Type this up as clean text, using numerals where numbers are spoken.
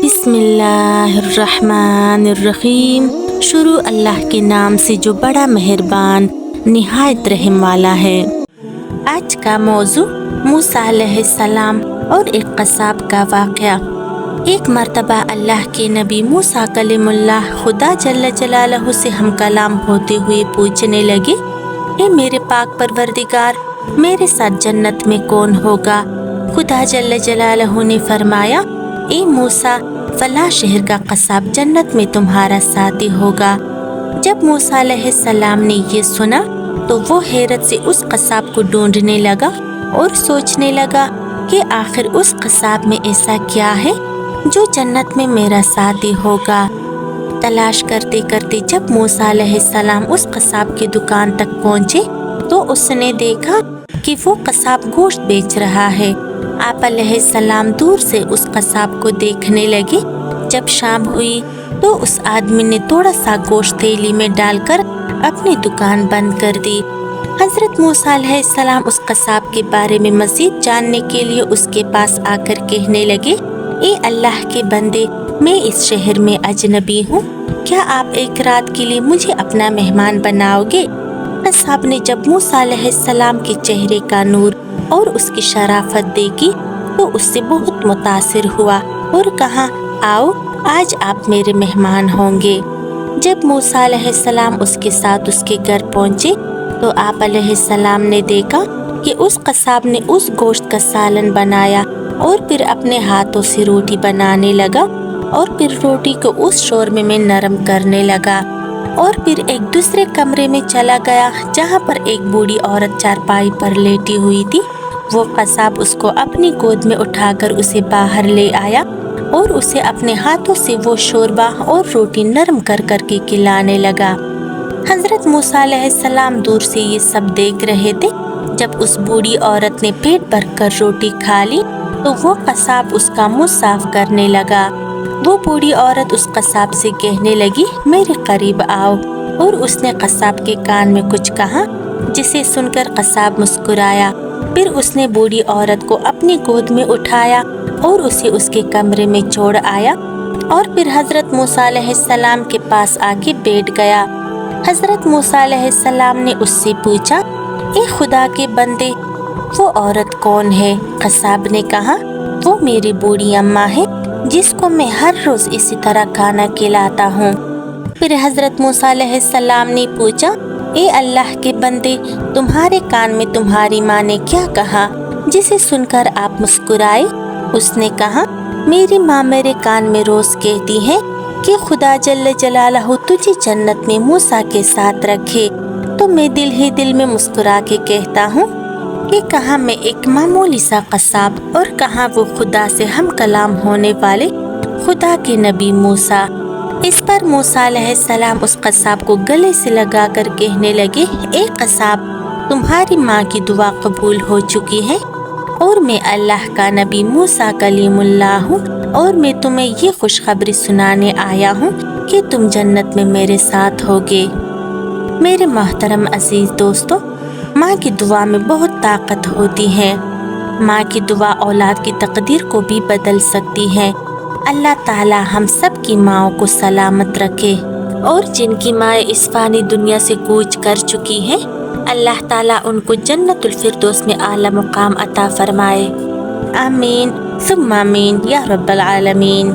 بسم اللہ الرحمن الرحیم۔ شروع اللہ کے نام سے جو بڑا مہربان نہایت رحم والا ہے۔ آج کا موضوع موسیٰ علیہ السلام اور ایک قصاب کا واقعہ۔ ایک مرتبہ اللہ کے نبی موسیٰ کلیم اللہ خدا جل جلالہ سے ہم کلام ہوتے ہوئے پوچھنے لگے، اے میرے پاک پروردگار، میرے ساتھ جنت میں کون ہوگا؟ خدا جل جلالہ نے فرمایا، اے موسیٰ، فلاں شہر کا قصاب جنت میں تمہارا ساتھی ہوگا۔ جب موسیٰ علیہ السلام نے یہ سنا تو وہ حیرت سے اس قصاب کو ڈھونڈنے لگا اور سوچنے لگا کہ آخر اس قصاب میں ایسا کیا ہے جو جنت میں میرا ساتھی ہوگا۔ تلاش کرتے کرتے جب موسیٰ علیہ السلام اس قصاب کی دکان تک پہنچے تو اس نے دیکھا کہ وہ قصاب گوشت بیچ رہا ہے۔ آپ علیہ السلام دور سے اس قصاب کو دیکھنے لگے۔ جب شام ہوئی تو اس آدمی نے تھوڑا سا گوشت تھیلی میں ڈال کر اپنی دکان بند کر دی۔ حضرت موسیٰ علیہ السلام اس قصاب کے بارے میں مزید جاننے کے لیے اس کے پاس آ کر کہنے لگے، اے اللہ کے بندے، میں اس شہر میں اجنبی ہوں، کیا آپ ایک رات کے لیے مجھے اپنا مہمان بناؤ گے؟ قصاب نے جب موسیٰ علیہ السلام کے چہرے کا نور اور اس کی شرافت دیکھی تو اس سے بہت متاثر ہوا اور کہا، آؤ آج آپ میرے مہمان ہوں گے۔ جب موسیٰ علیہ السلام اس کے ساتھ اس کے گھر پہنچے تو آپ علیہ السلام نے دیکھا کہ اس قصاب نے اس گوشت کا سالن بنایا اور پھر اپنے ہاتھوں سے روٹی بنانے لگا اور پھر روٹی کو اس شوربے میں نرم کرنے لگا اور پھر ایک دوسرے کمرے میں چلا گیا جہاں پر ایک بوڑھی عورت چارپائی پر لیٹی ہوئی تھی۔ وہ قصاب اس کو اپنی گود میں اٹھا کر اسے باہر لے آیا اور اسے اپنے ہاتھوں سے وہ شوربہ اور روٹی نرم کر کر کے کھلانے لگا۔ حضرت موسیٰ علیہ السلام دور سے یہ سب دیکھ رہے تھے۔ جب اس بوڑھی عورت نے پیٹ بھر کر روٹی کھا لی تو وہ قصاب اس کا منہ صاف کرنے لگا۔ وہ بوڑھی عورت اس قصاب سے کہنے لگی، میرے قریب آؤ، اور اس نے قصاب کے کان میں کچھ کہا جسے سن کر قصاب مسکرایا۔ پھر اس نے بوڑھی عورت کو اپنی گود میں اٹھایا اور اسے اس کے کمرے میں چھوڑ آیا اور پھر حضرت موسیٰ علیہ السلام کے پاس آ کے بیٹھ گیا۔ حضرت موسیٰ علیہ السلام نے اس سے پوچھا، اے خدا کے بندے، وہ عورت کون ہے؟ قصاب نے کہا، وہ میری بوڑھی اماں ہے جس کو میں ہر روز اسی طرح کھانا کھلاتا ہوں۔ پھر حضرت موسیٰ علیہ السلام نے پوچھا، اے اللہ کے بندے، تمہارے کان میں تمہاری ماں نے کیا کہا جسے سن کر آپ مسکرائے؟ اس نے کہا، میری ماں میرے کان میں روز کہتی ہے کہ خدا جل جلالہ تجھے جنت میں موسیٰ کے ساتھ رکھے، تو میں دل ہی دل میں مسکرا کے کہتا ہوں کہ کہاں میں ایک معمولی سا قصاب اور کہاں وہ خدا سے ہم کلام ہونے والے خدا کے نبی موسیٰ۔ اس پر موسیٰ علیہ السلام اس قصاب کو گلے سے لگا کر کہنے لگے، اے قصاب، تمہاری ماں کی دعا قبول ہو چکی ہے اور میں اللہ کا نبی موسیٰ کلیم اللہ ہوں، اور میں تمہیں یہ خوشخبری سنانے آیا ہوں کہ تم جنت میں میرے ساتھ ہوگے۔ میرے محترم عزیز دوستو، ماں کی دعا میں بہت طاقت ہوتی ہے۔ ماں کی دعا اولاد کی تقدیر کو بھی بدل سکتی ہے۔ اللہ تعالی ہم سب کی ماؤں کو سلامت رکھے، اور جن کی مائیں اس فانی دنیا سے کوچ کر چکی ہیں، اللہ تعالی ان کو جنت الفردوس میں اعلیٰ مقام عطا فرمائے۔ آمین ثم آمین یا رب العالمین۔